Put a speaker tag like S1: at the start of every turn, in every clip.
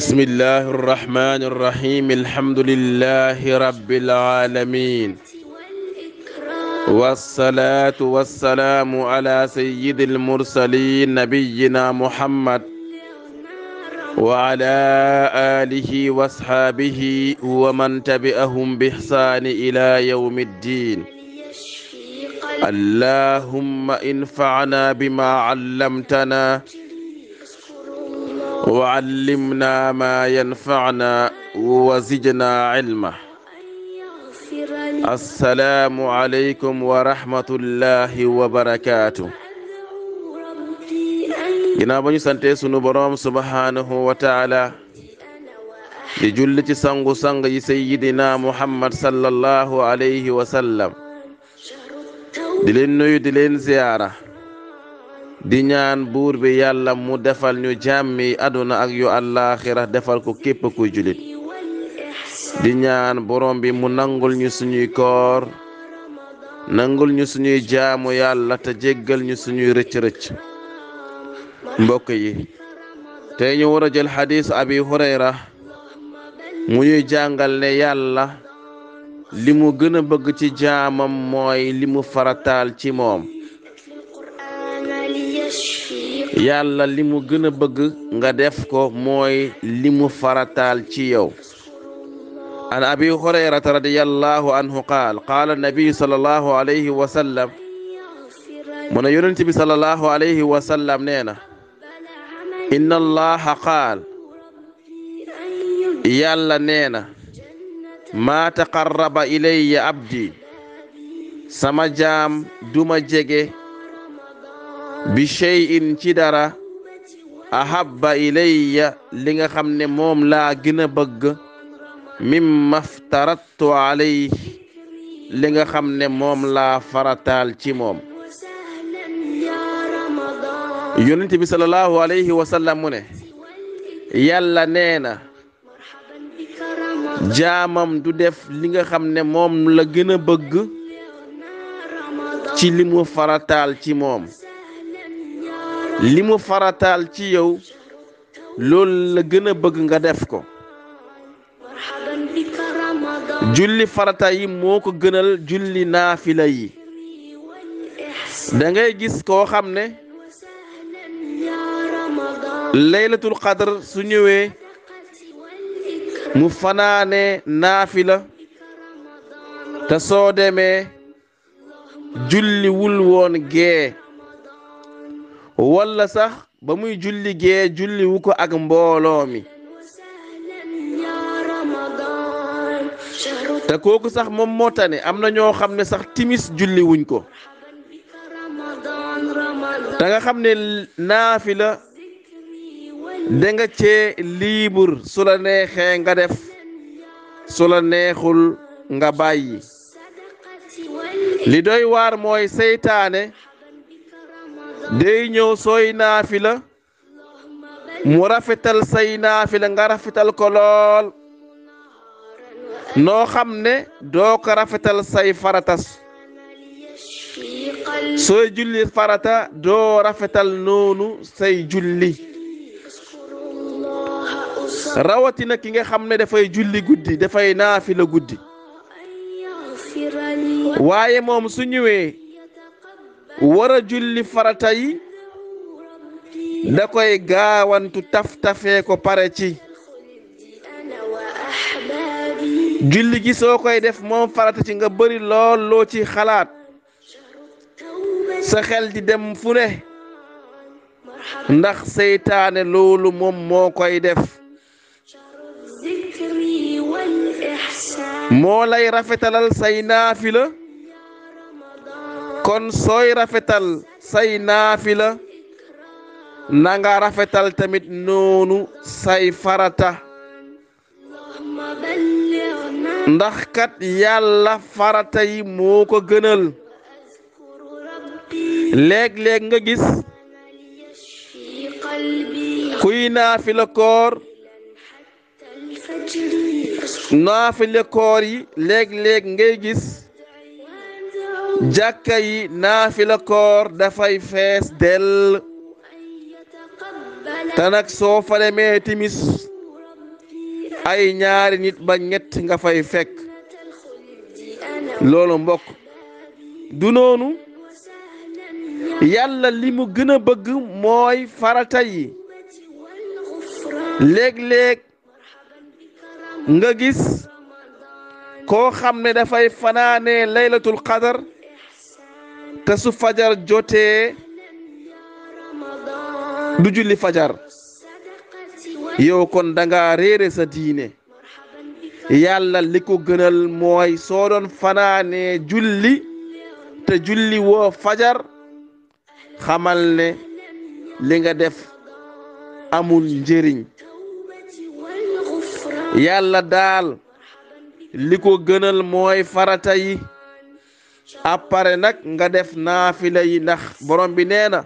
S1: بسم الله الرحمن الرحيم الحمد لله رب العالمين والصلاة والسلام على سيد المرسلين نبينا محمد وعلى آله واصحابه ومن تبعهم بإحسان إلى يوم الدين. اللهم انفعنا بما علمتنا وعلمنا ما ينفعنا وزدنا علما. السلام عليكم ورحمة الله وبركاته. ginnaaw ba ñu sante sunu boroom subhanahu wa taala di julli ci sangu sang yi sayyidina Muhammad sallallahu alayhi wa sallam di leen nuyu di leen ziyaara di ñaan buur bi yàlla mu defal ñu jàmmi aduna ak yu àllaaxira defal ko képp kuy julit di ñaan borom bi mu nangul ñu suñuy koor nangul ñu suñuy jaamu yàlla te jéggal ñu suñuy rëcc-rëcc. mbokk yi tey ñu war a jël xadiis abi hurayra mu ñuy jàngal ne yàlla li mu gën a bëgg ci jaamam mooy li mu farataal ci moom. yàlla li mu gën a bëgg nga def ko mooy li mu farataal ci yow. an abi hurayrata radiyallahu anhu qaala nabi sallallahu alayhi wa sallam mu ne yonent bi sallallahu alayhi wa sallam nee na inna allaha qaal yàlla nee na maa taqarraba ilayya abdi sama jaam duma jege bi shay'in ci dara ahabba ilayya li nga xam ne moom laa gën a bëgg mimma aftaradtu alayhi li nga xam ne moom laa farataal ci moom. yonent bi sallallahu alayhi wa sallam mu ne yàlla nee na jaamam du def li nga xam ne moom la gën a bëgg ci li mu farataal ci moom. li mu farataal ci yow loolu la gën a bëgg nga def ko. julli farata yi moo ko gënal julli naafila yi. da ngay gis koo xam ne laylatul qadr su ñëwee mu fanaane naafila te soo demee julli wul woon gee walla sax ba muy julli gee julli wu ko ak mbooloo mi te kooku sax moom moo tane am na ñoo xam ne sax timis julli wuñ ko. da nga xam ne naafila da nga cee libre su la neexee nga def su la neexul nga bàyyi. li doy waar mooy seytaane day ñëw sooy naafila mu rafetal say naafila nga rafetal ko lool noo xam ne doo ko rafetal say faratas. sooy julli farata doo rafetal noonu say julli. rawatina ki nga xam ne dafay julli guddi dafay naafila guddi waaye moom su ñëwee war a julli farata yi da koy gaawantu taf-tafee ko pare ci. julli gi soo koy def moom farata ci nga bëri lool loo ci xalaat sa xel di dem fu ne ndax seytaane loolu moom moo koy def. moo lay rafetalal say naafila kon sooy rafetal say naafila na nga rafetal tamit noonu say farata ndax kat yàlla farata yi moo ko gënal. léeg-léeg nga gis kuy naafila koor naafila koor yi léeg-léeg ngay gis jàkka yi naafila koor dafay fees dell te nag soo fa demee timis ay ñaari nit ba ñett nga fay fekk loolu mbokk du noonu yàlla li mu gën a bëgg mooy farata yi léeg-léeg nga gis koo xam ne dafay fanaane laylatul qadar te su fajar jotee du julli fajar yow kon danga réere sa diine yàlla li ko gënal mooy soo doon fanaane julli te julli woo fajar xamal ne li nga def amul njëriñ yàlla daal li ko gënal mooy farata yi après nag nga def naafila yi ndax borom bi nee na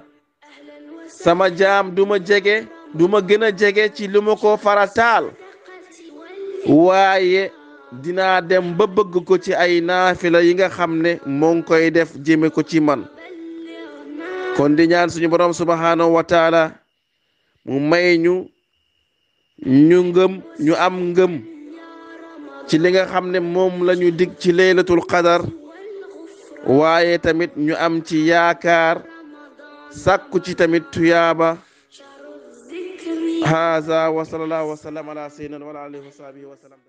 S1: sama jaam duma gën a jege ci lu ma ko farataal waaye dinaa dem ba bëgg ko ci ay naafila yi nga xam ne moo ngi koy def jëme ko ci man kon di ñaan suñu borom subhanahu wa taala mu may ñu am ngëm ci li nga xam ne moom la ñu dig ci laylatul qadar waaye tamit ñu am ci yaakaar sàkku ci tamit tuyaaba haza wa sallallahu wa sallam ala sayyidina wa ala alihi wa sahbihi wa sallam